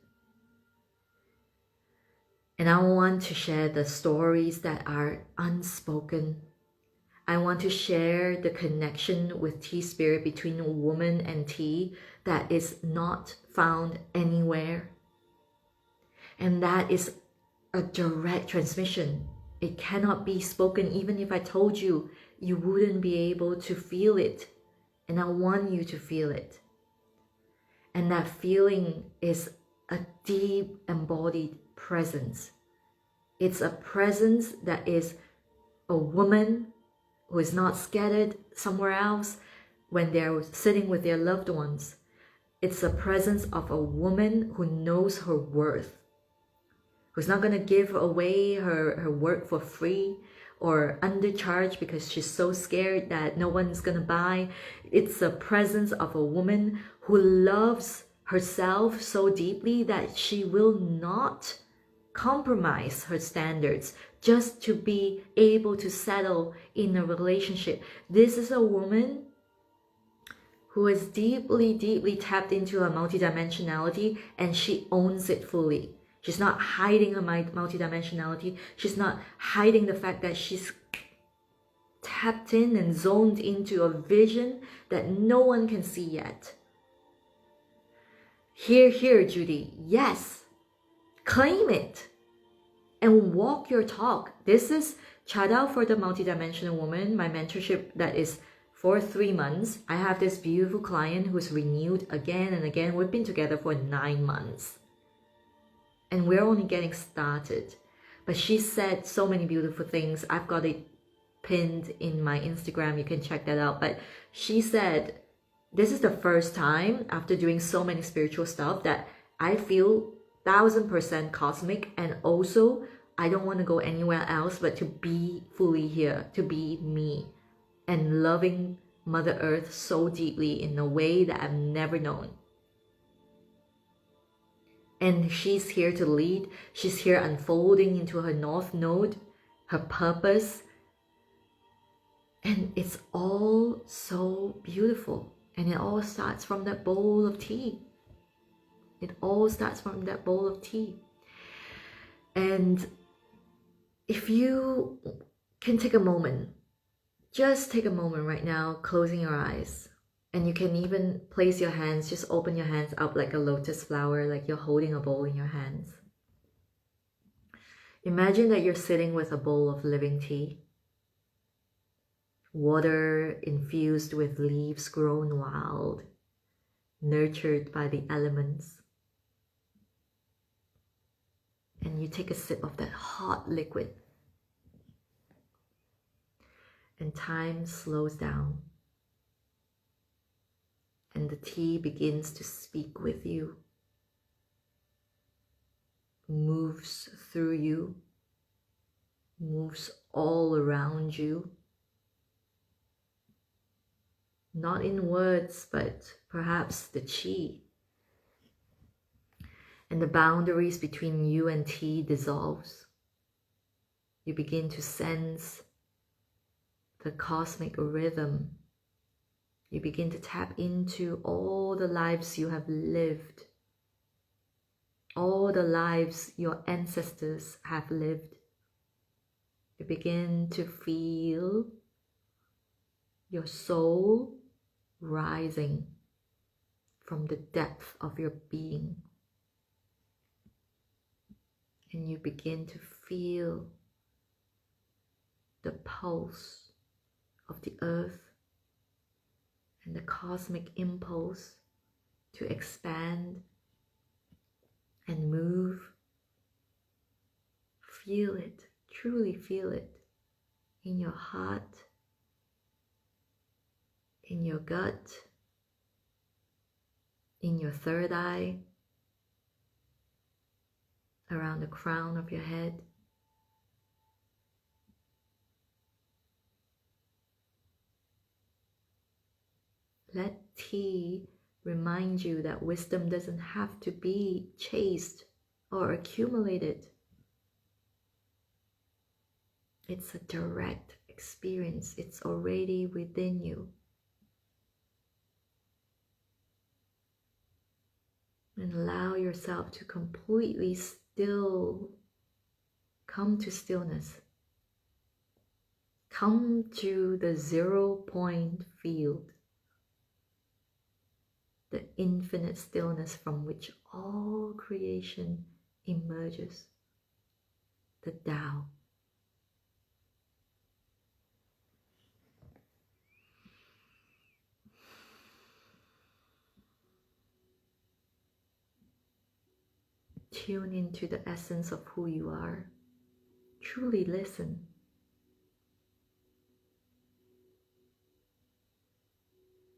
And I want to share the stories that are unspoken. I want to share the connection with tea spirit between a woman and tea that is not found anywhere. And that is a direct transmission. It cannot be spoken. Even if I told you, you wouldn't be able to feel it. And I want you to feel it. And that feeling is a deep embodied presence. It's a presence that is a woman who is not scattered somewhere else when they're sitting with their loved ones. It's a presence of a woman who knows her worth, who's not going to give away her work for free or undercharge because she's so scared that no one's going to buy. It's a presence of a woman who loves herself so deeply that she will not compromise her standards just to be able to settle in a relationship. This is a woman who is deeply, deeply tapped into her multidimensionality, and she owns it fully. She's not hiding her multidimensionality. She's not hiding the fact that she's tapped in and zoned into a vision that no one can see yet. Hear, Judy. Yes. Claim it and walk your talk. This is Cha Dao for the Multidimensional Woman, my mentorship that is for 3 months. I have this beautiful client who's renewed again and again. We've been together for 9 months. And we're only getting started. But she said so many beautiful things. I've got it pinned in my Instagram. You can check that out. But she said, this is the first time after doing so many spiritual stuff that I feel 1000% cosmic, and also I don't want to go anywhere else but to be fully here, to be me, and loving Mother Earth so deeply in a way that I've never known. And she's here to lead. She's here unfolding into her North Node, her purpose. And it's all so beautiful. And it all starts from that bowl of tea. It all starts from that bowl of tea. And if you can take a moment, just take a moment right now, closing your eyes. And you can even place your hands, just open your hands up like a lotus flower, like you're holding a bowl in your hands. Imagine that you're sitting with a bowl of living tea, water infused with leaves grown wild, nurtured by the elements. And you take a sip of that hot liquid, and time slows down, and the tea begins to speak with you, moves through you, moves all around you, not in words, but perhaps the chi. And the boundaries between you and tea dissolves. You begin to sense the cosmic rhythm. You begin to tap into all the lives you have lived, all the lives your ancestors have lived. You begin to feel your soul rising from the depth of your being. And you begin to feel the pulse of the earth and the cosmic impulse to expand and move. Feel it, truly feel it in your heart, in your gut, in your third eye, around the crown of your head. Let tea remind you that wisdom doesn't have to be chased or accumulated. It's a direct experience. It's already within you. And allow yourself to completely still, come to stillness. Come to the 0 point field, the infinite stillness from which all creation emerges, the Tao. Tune into the essence of who you are. Truly listen.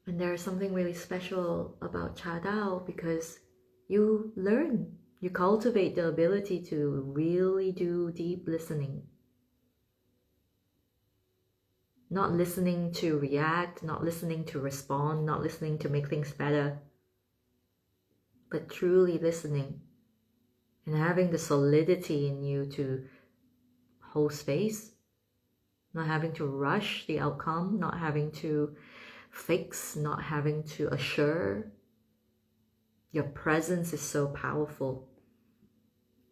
And there is something really special about Cha Dao because you learn, you cultivate the ability to really do deep listening. Not listening to react, not listening to respond, not listening to make things better, but truly listening and having the solidity in you to hold space, not having to rush the outcome, not having to fix, not having to assure. Your presence is so powerful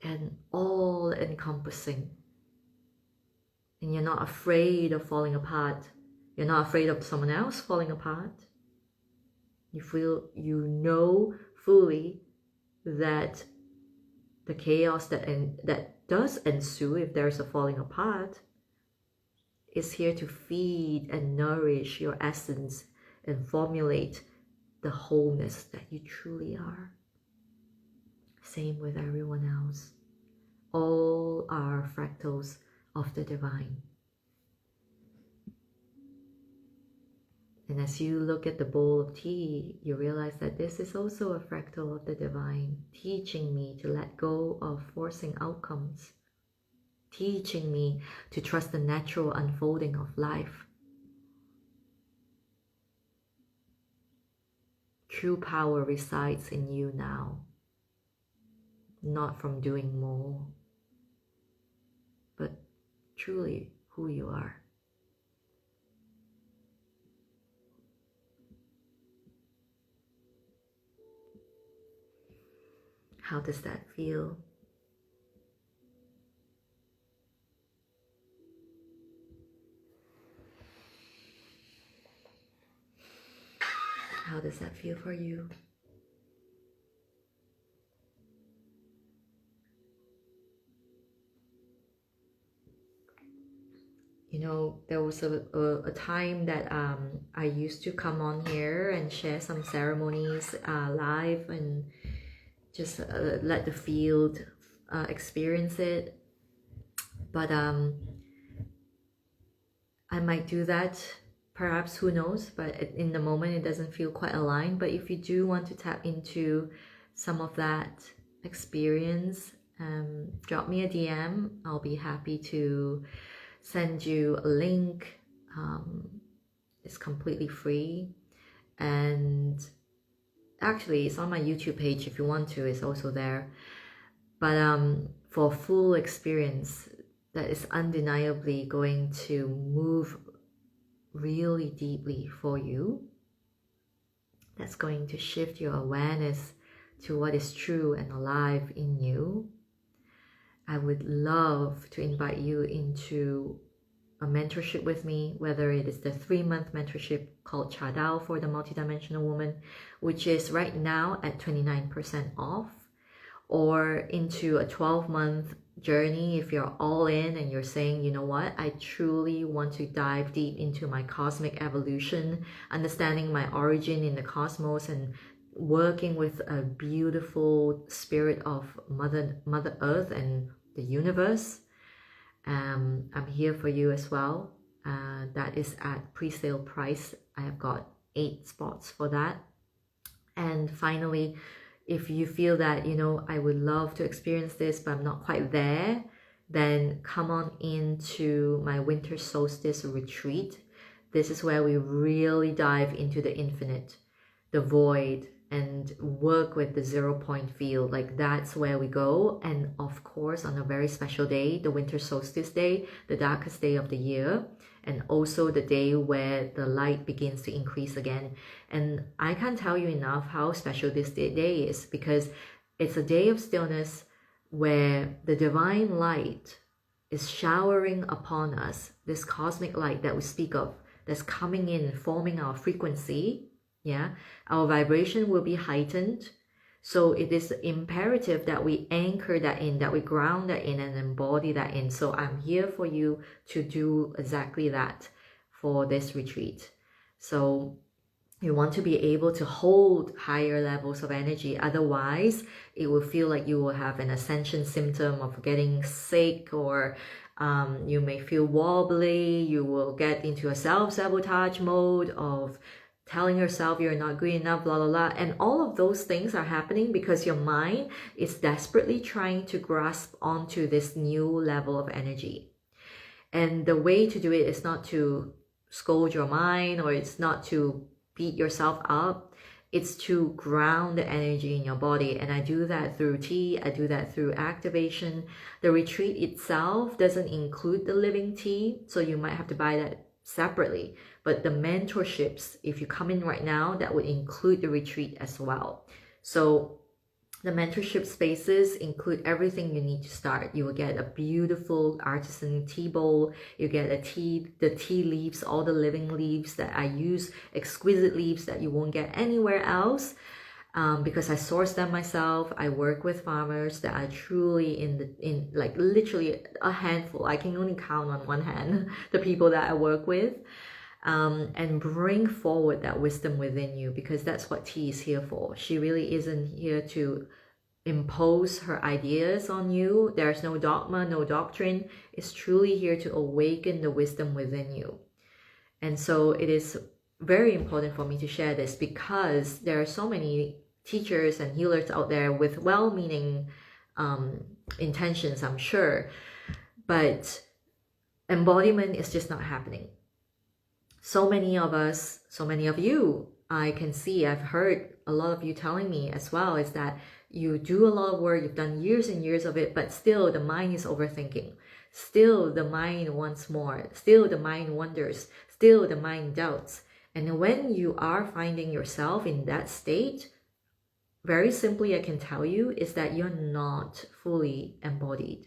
and all-encompassing. And you're not afraid of falling apart. You're not afraid of someone else falling apart. You know fully that the chaos that does ensue if there's a falling apart is here to feed and nourish your essence and formulate the wholeness that you truly are. Same with everyone else. All are fractals of the divine. And as you look at the bowl of tea, you realize that this is also a fractal of the divine, teaching me to let go of forcing outcomes, teaching me to trust the natural unfolding of life. True power resides in you now, not from doing more, but truly who you are. How does that feel? How does that feel for you? You know, there was a time that I used to come on here and share some ceremonies live and just let the field experience it. But I might do that, perhaps, who knows, but in the moment it doesn't feel quite aligned. But if you do want to tap into some of that experience, drop me a DM. I'll be happy to send you a link. It's completely free, and actually it's on my YouTube page if you want to. It's also there. But for full experience that is undeniably going to move really deeply for you, that's going to shift your awareness to what is true and alive in you, I would love to invite you into a mentorship with me, whether it is the 3-month mentorship called Cha Dao for the Multidimensional Woman, which is right now at 29% off, or into a 12-month journey if you're all in and you're saying, you know what, I truly want to dive deep into my cosmic evolution, understanding my origin in the cosmos and working with a beautiful spirit of Mother Earth and the universe. I'm here for you as well. That is at pre-sale price. I have got 8 spots for that. And finally, if you feel that, you know, I would love to experience this, but I'm not quite there, then come on into my winter solstice retreat. This is where we really dive into the infinite, the void, and work with the 0 point field. Like, that's where we go. And of course, on a very special day, the winter solstice day, the darkest day of the year, and also the day where the light begins to increase again. And I can't tell you enough how special this day is, because it's a day of stillness where the divine light is showering upon us, this cosmic light that we speak of, that's coming in, forming our frequency. Yeah, our vibration will be heightened. So it is imperative that we anchor that in, that we ground that in and embody that in. So I'm here for you to do exactly that for this retreat. So you want to be able to hold higher levels of energy. Otherwise, it will feel like you will have an ascension symptom of getting sick, or you may feel wobbly. You will get into a self-sabotage mode of telling yourself you're not good enough, blah, blah, blah. And all of those things are happening because your mind is desperately trying to grasp onto this new level of energy. And the way to do it is not to scold your mind, or it's not to beat yourself up. It's to ground the energy in your body. And I do that through tea. I do that through activation. The retreat itself doesn't include the living tea, so you might have to buy that separately. But the mentorships, if you come in right now, that would include the retreat as well. So the mentorship spaces include everything you need to start. You will get a beautiful artisan tea bowl. You get the tea leaves, all the living leaves that I use, exquisite leaves that you won't get anywhere else. Because I source them myself. I work with farmers that are truly in like literally a handful. I can only count on one hand the people that I work with, and bring forward that wisdom within you, because that's what tea is here for. She really isn't here to impose her ideas on you. There's no dogma, no doctrine. It's truly here to awaken the wisdom within you. And so it is very important for me to share this, because there are so many teachers and healers out there with well-meaning intentions, I'm sure, but embodiment is just not happening. So many of us, so many of you, I can see, I've heard a lot of you telling me as well, is that you do a lot of work, you've done years and years of it, but still the mind is overthinking. Still the mind wants more. Still the mind wonders. Still the mind doubts. And when you are finding yourself in that state, very simply, I can tell you, is that you're not fully embodied.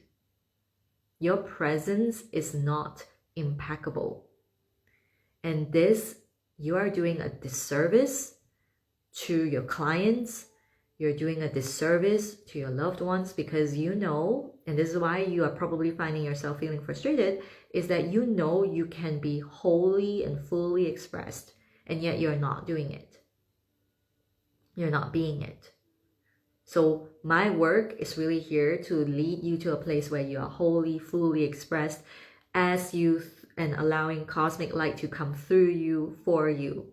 Your presence is not impeccable. And this, you are doing a disservice to your clients, you're doing a disservice to your loved ones, because you know, and this is why you are probably finding yourself feeling frustrated, is that you know you can be wholly and fully expressed, and yet you're not doing it. You're not being it. So my work is really here to lead you to a place where you are wholly, fully expressed as you, and allowing cosmic light to come through you, for you.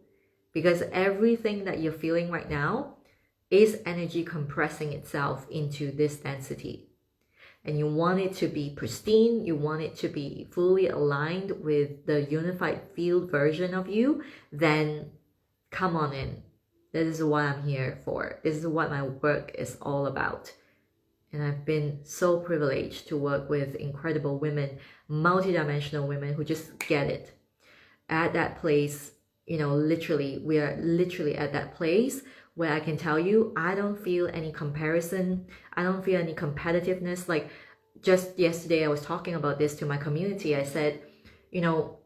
Because everything that you're feeling right now is energy compressing itself into this density. And you want it to be pristine, you want it to be fully aligned with the unified field version of you, then come on in. This is what I'm here for. This is what my work is all about. And I've been so privileged to work with incredible women, multidimensional women who just get it. At that place, you know, literally, we are literally at that place where I can tell you, I don't feel any comparison. I don't feel any competitiveness. Like just yesterday, I was talking about this to my community. I said, you know,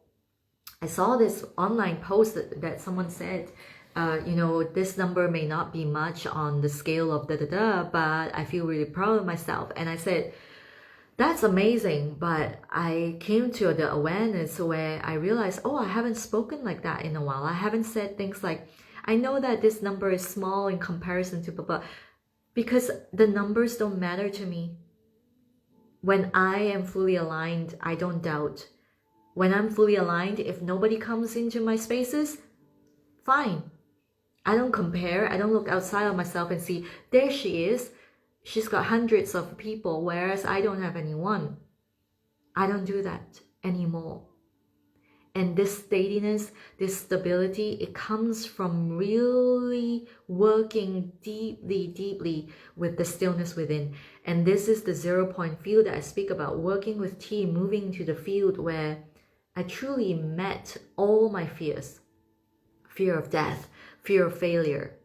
I saw this online post that someone said, you know, this number may not be much on the scale of but I feel really proud of myself. And I said, that's amazing. But I came to the awareness where I realized, oh, I haven't spoken like that in a while. I haven't said things like, I know that this number is small in comparison to blah, because the numbers don't matter to me. When I am fully aligned, I don't doubt. When I'm fully aligned, if nobody comes into my spaces, fine. I don't compare. I don't look outside of myself and see, there she is. She's got hundreds of people, whereas I don't have anyone. I don't do that anymore. And this steadiness, this stability, it comes from really working deeply, deeply with the stillness within. And this is the 0 point field that I speak about, working with T, moving to the field where I truly met all my fears. Fear of death, fear of failure,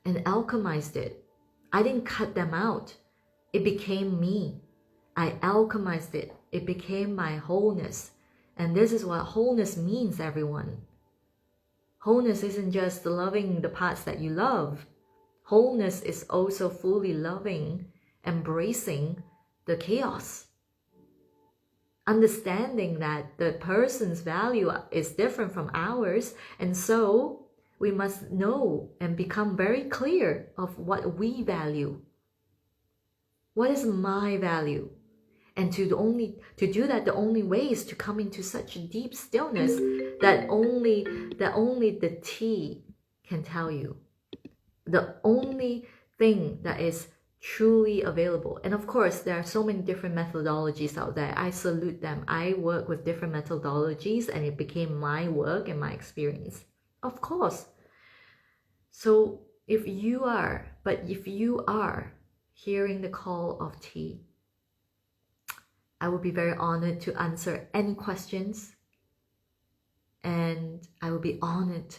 and alchemized it. I didn't cut them out. It became me. I alchemized it. It became my wholeness. And this is what wholeness means, everyone. Wholeness isn't just loving the parts that you love. Wholeness is also fully loving, embracing the chaos. Understanding that the person's value is different from ours, and so we must know and become very clear of what we value. What is my value? And to do that, the only way is to come into such deep stillness that only the T can tell you. The only thing that is truly available. And of course, there are so many different methodologies out there. I salute them. I work with different methodologies, and it became my work and my experience. Of course. So if you are hearing the call of T, I would be very honored to answer any questions, and I will be honored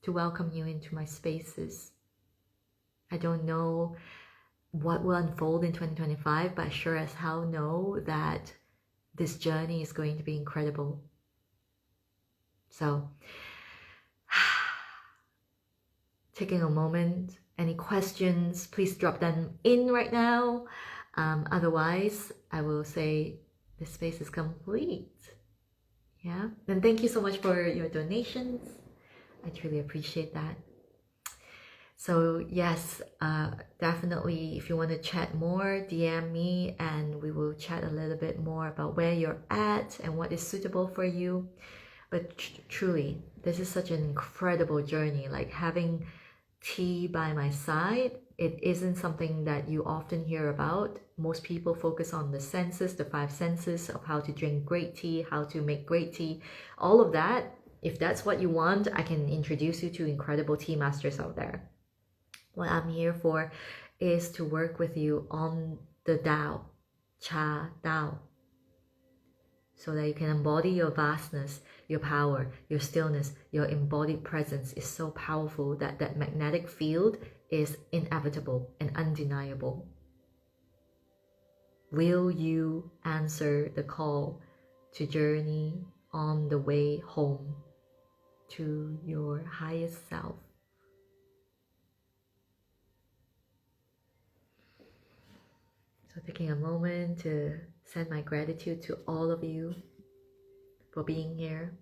to welcome you into my spaces. I don't know what will unfold in 2025, but I sure as hell know that this journey is going to be incredible. So, taking a moment, any questions, please drop them in right now. Otherwise, I will say the space is complete. Yeah, and thank you so much for your donations. I truly appreciate that. So yes, definitely, if you want to chat more, DM me and we will chat a little bit more about where you're at and what is suitable for you. But truly, this is such an incredible journey. Like having tea by my side, it isn't something that you often hear about. Most people focus on the senses, the 5 senses of how to drink great tea, how to make great tea, all of that. If that's what you want, I can introduce you to incredible tea masters out there. What I'm here for is to work with you on the Tao, Cha Tao, so that you can embody your vastness, your power, your stillness. Your embodied presence is so powerful that that magnetic field is inevitable and undeniable. Will you answer the call to journey on the way home to your highest self? So taking a moment to send my gratitude to all of you for being here.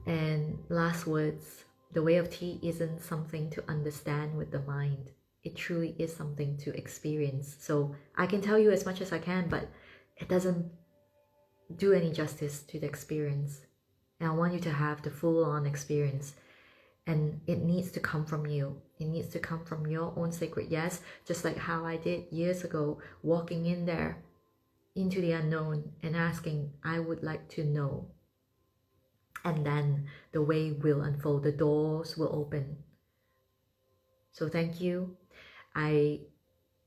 And last words, the way of tea isn't something to understand with the mind. It truly is something to experience. So I can tell you as much as I can, but it doesn't do any justice to the experience. And I want you to have the full-on experience. And it needs to come from you. It needs to come from your own sacred yes, just like how I did years ago, walking in there into the unknown and asking, I would like to know. And then the way will unfold, the doors will open. So thank you. I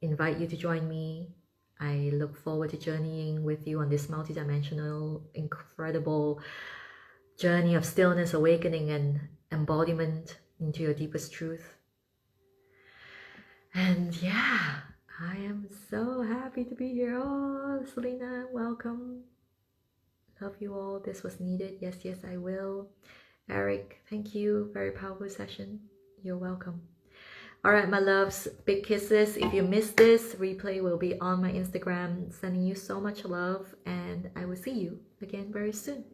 invite you to join me. I look forward to journeying with you on this multidimensional, incredible journey of stillness, awakening, and embodiment into your deepest truth. And yeah, I am so happy to be here. Oh, Selena, welcome. Love you all. This was needed. Yes, yes, I will. Eric, thank you. Very powerful session. You're welcome. All right, my loves, big kisses. If you missed this, replay will be on my Instagram. Sending you so much love, and I will see you again very soon.